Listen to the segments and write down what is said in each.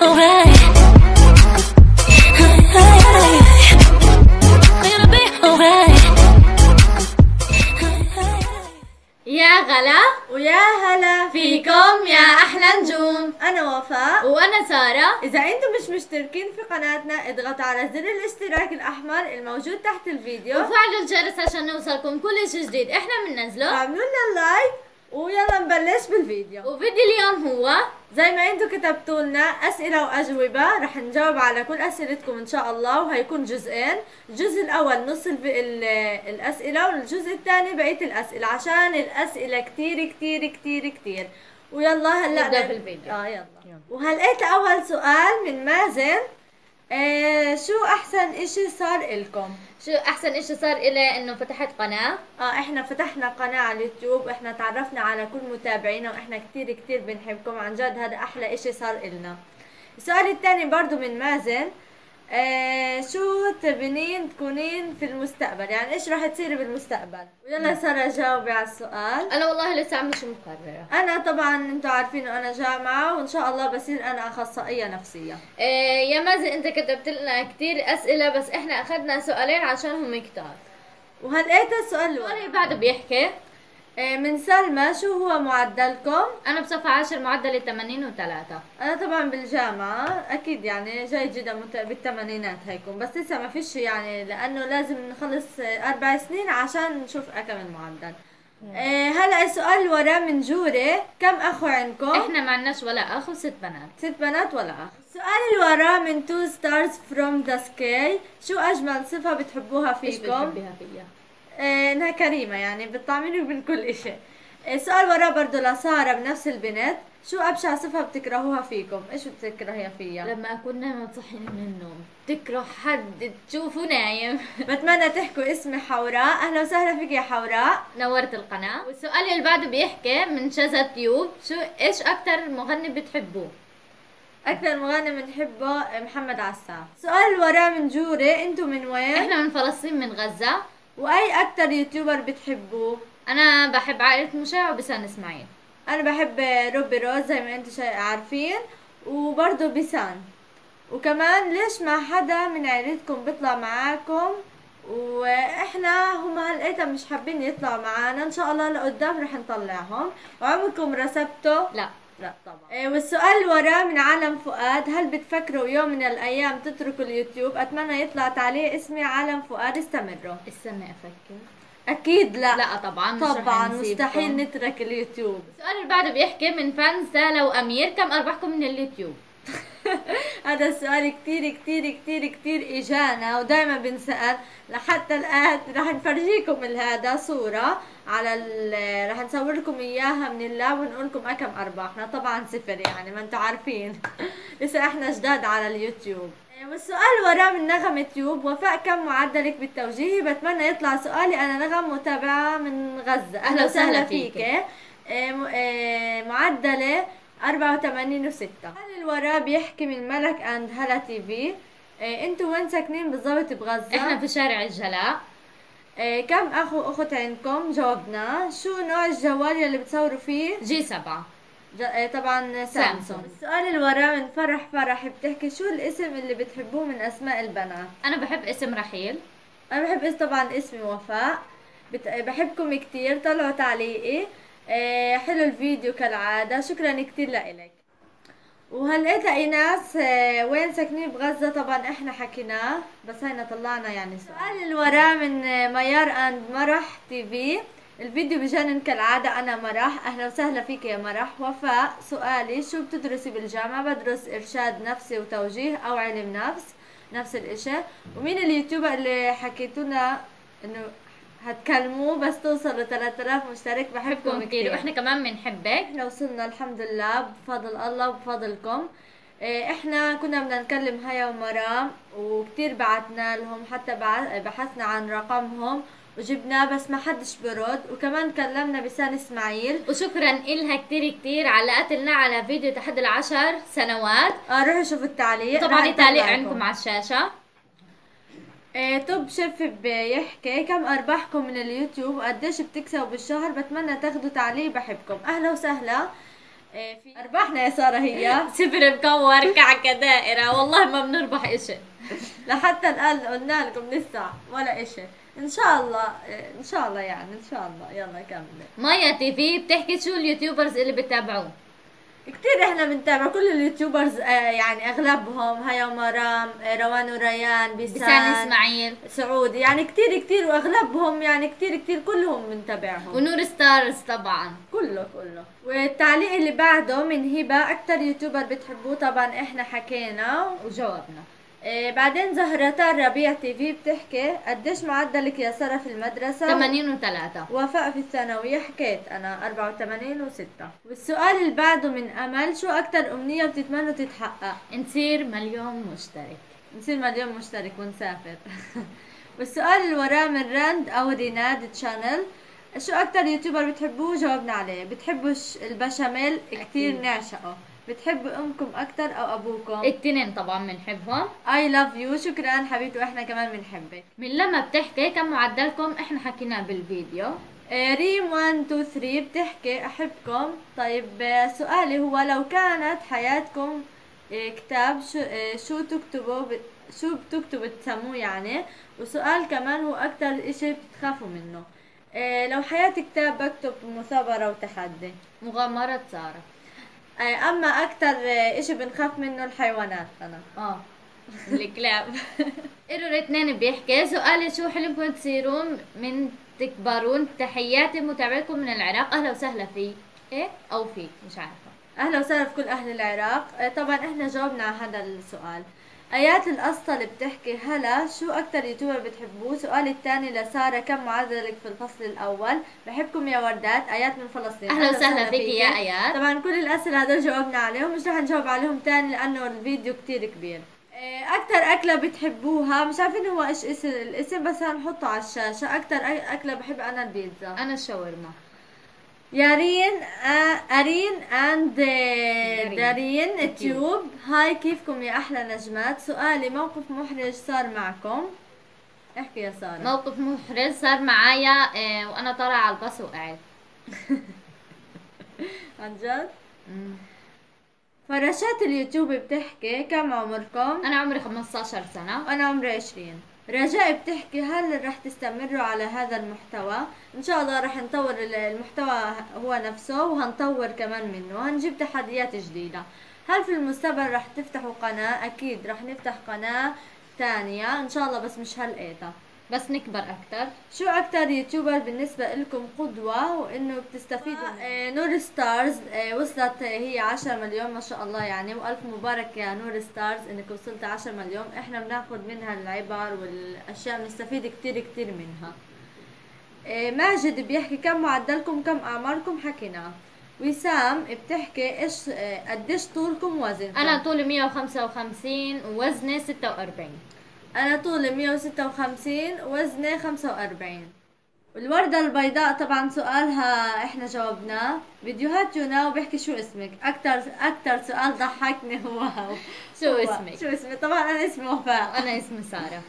alright. Gonna be alright. يا غلا ويا هلا فيكم يا احلى نجوم. انا وفاء وانا ساره. اذا انتم مش مشتركين في قناتنا اضغطوا على زر الاشتراك الاحمر الموجود تحت الفيديو وفعلوا الجرس عشان نوصلكم كل شيء جديد احنا بننزله. اعملوا لنا لايك ويلا نبلش بالفيديو. وفيديو اليوم هو زي ما انتم كتبتوا لنا اسئله واجوبه، رح نجاوب على كل اسئلتكم ان شاء الله، وهيكون جزئين. الجزء الاول نص الاسئله، والجزء الثاني بقيه الاسئله، عشان الاسئله كتير كتير كتير كتير. ويلا هلا نبدا في الفيديو. يلا. وهلقيت اول سؤال من مازن. شو احسن اشي صار الكم؟ شو احسن اشي صار الي؟ انه فتحت قناه. احنا فتحنا قناة على اليوتيوب، احنا تعرفنا على كل متابعينا، واحنا كتير كتير بنحبكم عن جد، هذا احلى اشي صار النا. السؤال الثاني برضو من مازن. شو تبنين تكونين في المستقبل؟ يعني ايش راح تصيري بالمستقبل؟ ويلا سارة جاوبي على السؤال. انا والله لسه مش مقرره. انا طبعا انتوا عارفين انا جامعة، وان شاء الله بصير انا اخصائية نفسية. يا مازن انت كتبت لنا كتير اسئله، بس احنا اخذنا سؤالين عشان هم كتار. وهلقيت السؤال اللي بعده بيحكي من سلمى. شو هو معدلكم؟ انا بصف 10 معدلي 83. انا طبعا بالجامعة اكيد يعني جيد جدا بالثمانينات هيكون، بس لسه ما فيش يعني، لانه لازم نخلص 4 سنين عشان نشوف كم المعدل. هلا السؤال اللي وراه من جوري. كم اخو عندكم؟ احنا ما عندناش ولا اخ وست بنات. 6 بنات ولا اخ. السؤال اللي وراه من 2 stars from the sky. شو اجمل صفة بتحبوها ايش فيكم؟ بتحبيها فيا؟ انها كريمة، يعني بتطعميني من كل اشي. السؤال وراه برضو لسارة بنفس البنت. شو ابشع صفة بتكرهوها فيكم؟ ايش بتكرهيها فيها؟ لما اكون نايمه تصحيني من النوم. تكره حد تشوفه نايم. بتمنى تحكوا اسمي حوراء. اهلا وسهلا فيك يا حوراء، نورت القناه. والسؤال اللي بعده بيحكي من شذا تيوب. ايش اكتر مغني بتحبوه؟ اكثر مغني بنحبه محمد عساف. السؤال اللي وراه من جوري. انتم من وين؟ احنا من فلسطين من غزه. واي اكثر يوتيوبر بتحبوه؟ انا بحب عائله مشاع وبسان اسماعيل. انا بحب روبي روز زي ما انتم عارفين، وبرضه بيسان. وكمان ليش ما حدا من عيلتكم بيطلع معاكم؟ واحنا هم هلقيتها مش حابين يطلعوا معانا، ان شاء الله لقدام رح نطلعهم. وعمركم رسبتوا؟ لا طبعا. والسؤال اللي وراه من عالم فؤاد. هل بتفكروا يوم من الايام تتركوا اليوتيوب؟ اتمنى يطلع تعليق اسمي عالم فؤاد. استمروا. استنى افكر. اكيد لا طبعا مش طبعا رح نسيبكم. مستحيل نترك اليوتيوب. السؤال اللي بعده بيحكي من فان سالة وامير. كم ارباحكم من اليوتيوب؟ هذا السؤال كتير كتير كتير كتير اجانا ودائما بنسأل. لحتى الان رح نفرجيكم هذا صورة على رح نصور لكم اياها من اللاب ونقول لكم كم ارباحنا. طبعا 0 يعني، ما انتم عارفين لسه احنا جداد على اليوتيوب. والسؤال وراه من نغم تيوب. وفاء كم معدلك بالتوجيه؟ بتمنى يطلع سؤالي. انا نغم متابعة من غزة. اهلا وسهلا فيك. معدلي 84 و6. السؤال اللي وراه بيحكي من ملك اند هلا تي في. انتوا وين ساكنين بالضبط بغزة؟ احنا في شارع الجلاء. كم اخو اخت عندكم؟ جاوبنا. شو نوع الجوال اللي بتصوروا فيه؟ G7. طبعا سامسونج. السؤال اللي وراه من فرح بتحكي. شو الاسم اللي بتحبوه من اسماء البنات؟ انا بحب اسم رحيل. انا بحب طبعا اسمي وفاء. بحبكم كتير. طلعوا تعليقي. حلو الفيديو كالعادة. شكرا كتير لإلك. وهلقيت ايناس. وين ساكنين بغزة؟ طبعا احنا حكيناه، بس هينا طلعنا يعني السؤال اللي وراه من ميار اند مرح تي في. الفيديو بجنن كالعادة. انا مرح. اهلا وسهلا فيك يا مرح. وفاء سؤالي. شو بتدرسي بالجامعة؟ بدرس ارشاد نفسي وتوجيه او علم نفس الاشي. ومين اليوتيوبر اللي حكيتونا انه هتكلموه بس توصلوا 3000 مشترك؟ بحبكم كتير. واحنا كمان بنحبك. احنا وصلنا الحمد لله بفضل الله وبفضلكم. احنا كنا بدنا نكلم هيا ومرام، وكتير بعتنا لهم، حتى بحثنا عن رقمهم وجبناه بس ما حدش برد. وكمان كلمنا بسان اسماعيل، وشكرا إلها كتير علقت لنا على فيديو تحدي ال10 سنوات. روحوا شوفوا التعليق. طبعا التعليق عندكم على الشاشة. توب شيف بيحكي. كم ارباحكم من اليوتيوب وقديش بتكسبوا بالشهر؟ بتمنى تاخدوا تعليق. بحبكم. اهلا وسهلا. في ارباحنا يا ساره هي صفر مكور كعكة دائرة، والله ما بنربح اشي. لحتى الان قلنا لكم لسه ولا اشي. ان شاء الله ان شاء الله يعني ان شاء الله. يلا كملي. مايا تي في بتحكي شو اليوتيوبرز اللي بتابعوه. كتير احنا بنتابع كل اليوتيوبرز، يعني اغلبهم هيا مرام، روان وريان، بسان بيسان اسماعيل سعودي، يعني كتير كتير، واغلبهم يعني كتير كتير كلهم بنتابعهم. ونور ستارز طبعا. كله. والتعليق اللي بعده من هبة، اكتر يوتيوبر بتحبوه؟ طبعا احنا حكينا وجاوبنا. بعدين زهرتان ربيع تي في بتحكي قديش معدلك يا سارة في المدرسة؟ 83. وفاء في الثانوية حكيت أنا 84 و6. والسؤال اللي بعده من أمل، شو أكتر أمنية بتتمنوا تتحقق؟ نصير مليون مشترك. نصير مليون مشترك ونسافر. والسؤال اللي وراه من راند أو ريناد تشانل، شو أكتر يوتيوبر بتحبوه؟ جاوبنا عليه. بتحبوا البشاميل؟ كتير نعشقه. بتحبوا أمكم أكتر أو أبوكم؟ التنين طبعا بنحبهم. I love you. شكرا حبيبتي، وإحنا كمان بنحبك. من لما بتحكي كم معدلكم؟ احنا حكيناه بالفيديو. ريم 1 2 3 بتحكي أحبكم. طيب سؤالي هو، لو كانت حياتكم كتاب، شو تكتبوا شو بتكتبوا تسموه يعني؟ وسؤال كمان، هو أكتر إشي بتخافوا منه؟ لو حياتي كتاب بكتب مثابرة وتحدي. مغامرة سارة. أما أكتر إشي بنخاف منه الحيوانات أنا. الكلاب. ايرور 2 بيحكي سؤالي، شو حلمكم تصيرون من تكبرون؟ تحياتي متابعتكم من العراق. اهلا وسهلا فيك او فيك، مش عارفه. اهلا وسهلا في كل اهل العراق. طبعا احنا جاوبنا على هذا السؤال. ايات الاسطل بتحكي هلا، شو اكتر يوتيوبر بتحبوه؟ سؤال الثاني لساره، كم معدلك في الفصل الاول؟ بحبكم يا وردات. ايات من فلسطين. اهلا وسهلا فيكي يا ايات. طبعا كل الاسئله هدول جاوبنا عليهم، مش رح نجاوب عليهم تاني لانه الفيديو كتير كبير. اكتر اكله بتحبوها؟ مش عارفين هو ايش اسم الاسم، بس هنحطه على الشاشه. اكتر اكله بحب انا البيتزا. انا الشاورما. يارين أرين أند دارين تيوب، هاي كيفكم يا أحلى نجمات؟ سؤالي، موقف محرج صار معكم؟ احكي يا سارة. موقف محرج صار معايا وانا طالعه على الباص وقعت. عن جد؟ فراشات اليوتيوب بتحكي كم عمركم؟ انا عمري 15 سنه. وانا عمري 20. رجاء بتحكي هل رح تستمروا على هذا المحتوى؟ ان شاء الله رح نطور المحتوى هو نفسه، وهنطور كمان منه، وهنجيب تحديات جديدة. هل في المستقبل رح تفتحوا قناة؟ اكيد رح نفتح قناة تانية ان شاء الله، بس مش هالقيتا، بس نكبر اكتر. شو اكتر يوتيوبر بالنسبة لكم قدوة وانه بتستفيدوا نور ستارز وصلت هي 10 مليون ما شاء الله يعني، والف مبارك يا نور ستارز انك وصلت 10 مليون. احنا بناخد منها العبر والاشياء، بنستفيد كتير كتير منها. ماجد بيحكي كم معدلكم؟ كم اعماركم؟ حكينا. وسام بتحكي ايش قديش طولكم ووزنكم؟ انا طولي 155 ووزني 46. انا طولي 156 وزني 45. والوردة البيضاء طبعا سؤالها احنا جاوبناه. فيديوهات يونا وبيحكي شو اسمك؟ اكتر سؤال ضحكني هو شو اسمك؟ شو اسمي؟ طبعا انا اسمي وفاء. انا اسمي سارة.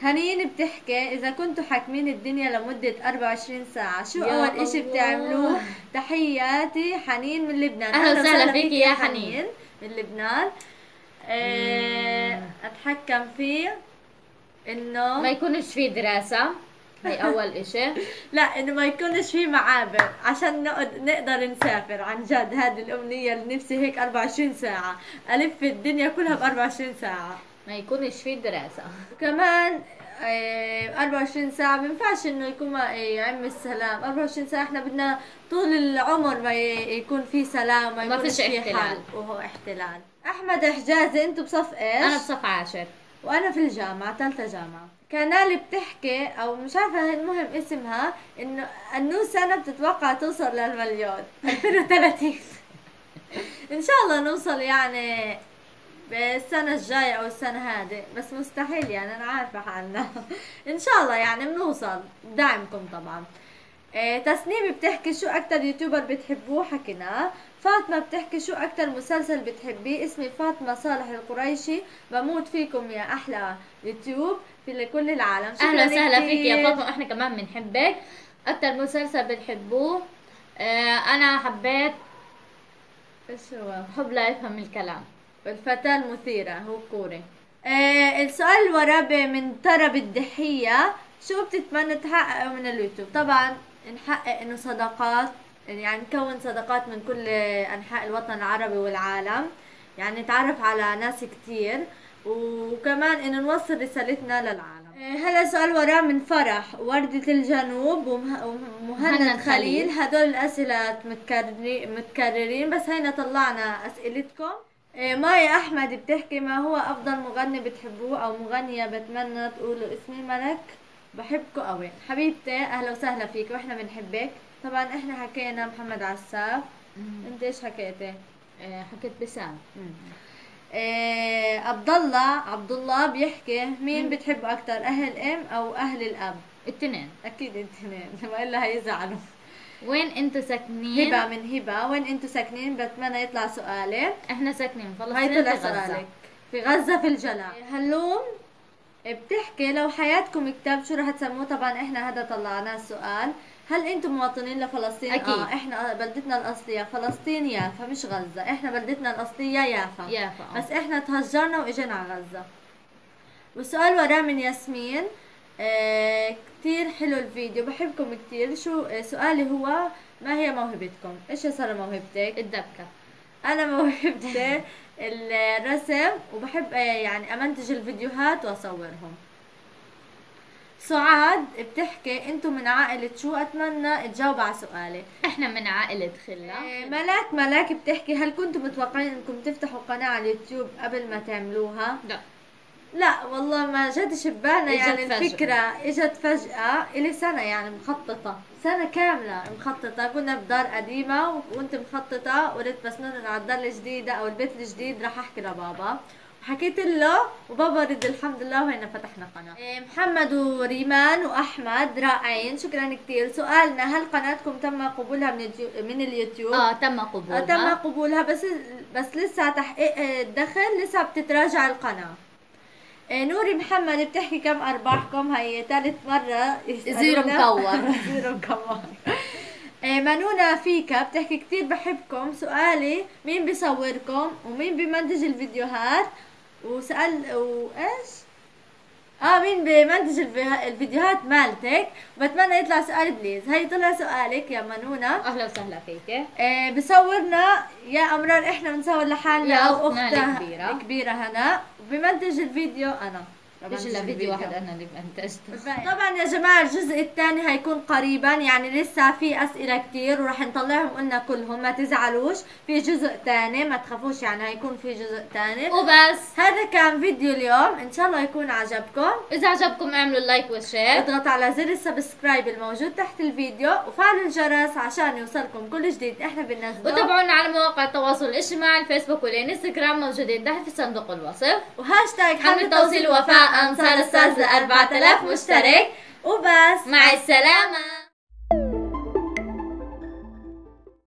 هنين بتحكي اذا كنتوا حاكمين الدنيا لمدة 24 ساعة، شو اول اشي بتعملوه؟ تحياتي حنين من لبنان. اهلا وسهلا فيكي يا حنين من لبنان. اتحكم فيه انه ما يكونش في دراسة، هي اول اشي. لا، انه ما يكونش في معابر عشان نقدر نسافر. عن جد هذه الامنية اللي نفسي هيك 24 ساعة الف الدنيا كلها ب 24 ساعة. ما يكونش في دراسة. وكمان 24 ساعة بينفعش انه يكون يعم السلام. 24 ساعة احنا بدنا طول العمر ما يكون في سلام، ما فيش في احتلال. حرب وهو احتلال. احمد حجازي، انتوا بصف ايش؟ انا بصف 10. وانا في الجامعة، ثالثة جامعة. كنال بتحكي او مش عارفة المهم اسمها، انه انه سنة بتتوقع توصل للمليون 2030. ان شاء الله نوصل يعني بالسنة الجاية او السنة هذه، بس مستحيل يعني انا عارفة حالنا. ان شاء الله يعني بنوصل، دعمكم طبعا. تسنيم بتحكي شو اكتر يوتيوبر بتحبوه؟ حكينا. فاطمة بتحكي شو اكتر مسلسل بتحبيه؟ اسمي فاطمة صالح القريشي، بموت فيكم يا احلى يوتيوب في كل العالم. اهلا وسهلا فيك يا فاطمة، احنا كمان بنحبك. اكتر مسلسل بتحبوه؟ انا حبيت ايش هو؟ حب لا يفهم الكلام. الفتاة المثيرة هو كوري. السؤال اللي وراه من طرب الدحية، شو بتتمنى تحققه من اليوتيوب؟ طبعا نحقق انه صداقات، يعني نكون صداقات من كل انحاء الوطن العربي والعالم، يعني نتعرف على ناس كتير، وكمان انه نوصل رسالتنا للعالم. هلا سؤال وراه من فرح وردة الجنوب ومهند خليل. هدول الاسئلة متكررين بس هينا طلعنا اسئلتكم. مايا احمد بتحكي ما هو افضل مغني بتحبوه او مغنية بتمنى تقولوا اسمي؟ ملك بحبكوا قوي حبيبتي، اهلا وسهلا فيك واحنا بنحبك. طبعا احنا حكينا محمد عساف. انت ايش حكيتي؟ حكيت بسام. عبد الله بيحكي مين بتحبوا اكتر، اهل ام او اهل الاب؟ التنين. اكيد التنين والا هيزعلوا. وين انتوا ساكنين؟ هبه من هبه، وين انتوا ساكنين؟ بتمنى يطلع سؤالي. احنا ساكنين فلسطين هاي طلع في غزة. سؤالك في غزة في الجلاء. هلوم بتحكي لو حياتكم كتاب شو رح تسموه؟ طبعا احنا هذا طلعناه السؤال. هل انتم مواطنين لفلسطين؟ اكيد. احنا بلدتنا الاصليه فلسطين يافا مش غزه، احنا بلدتنا الاصليه يافا. بس احنا تهجرنا واجينا على غزه. والسؤال وراه من ياسمين. كتير حلو الفيديو بحبكم كتير. شو سؤالي هو ما هي موهبتكم؟ ايش يا ساره موهبتك؟ الدبكة. انا موهبتي الرسم، وبحب يعني امنتج الفيديوهات واصورهم. سعاد بتحكي انتم من عائلة شو؟ اتمنى تجاوب على سؤالي. احنا من عائلة خلة. ملاك بتحكي هل كنتم متوقعين انكم تفتحوا قناة على اليوتيوب قبل ما تعملوها؟ لا والله ما جاتش ببالنا، يعني الفكرة اجت فجأة. الي سنة يعني مخططة، سنة كاملة مخططة. كنا بدار قديمة وكنت مخططة، قلت بس ننقل على الدار الجديدة او البيت الجديد راح احكي لبابا، وحكيت له وبابا رد الحمد لله، وهنا فتحنا قناة. محمد وريمان واحمد رائعين، شكرا كثير. سؤالنا هل قناتكم تم قبولها من اليوتيوب؟ تم قبولها. تم قبولها بس لسه تحقيق الدخل، لسه بتتراجع القناة. نوري محمد بتحكي كم ارباحكم؟ هي ثالث مرة زيرو مكور. زيرو مكور. منونة فيكا بتحكي كتير بحبكم. سؤالي مين بيصوركم ومين بيمنتج الفيديوهات؟ وايش؟ مين بيمنتج الفيديوهات مالتك؟ وبتمنى يطلع سؤال بليز. هي طلع سؤالك يا منونة، اهلا وسهلا فيك. بصورنا يا امرار، احنا بنصور لحالنا او اختنا الكبيرة هنا، وبمنتج الفيديو انا. مش الا فيديو واحد انا اللي منتجته. طبعا يا جماعه الجزء الثاني هيكون قريبا، يعني لسه في اسئله كتير وراح نطلعهم قلنا كلهم، ما تزعلوش. في جزء ثاني ما تخافوش، يعني هيكون في جزء ثاني وبس. هذا كان فيديو اليوم، ان شاء الله يكون عجبكم. اذا عجبكم اعملوا اللايك والشير، اضغطوا على زر السبسكرايب الموجود تحت الفيديو، وفعلوا الجرس عشان يوصلكم كل جديد احنا بننزله. وتابعونا على مواقع التواصل الاجتماعي الفيسبوك والانستغرام موجودين تحت في صندوق الوصف. وهاشتاج حمل توصيل وفاء انصار الساز ل 4000 مشترك. وبس، مع السلامة.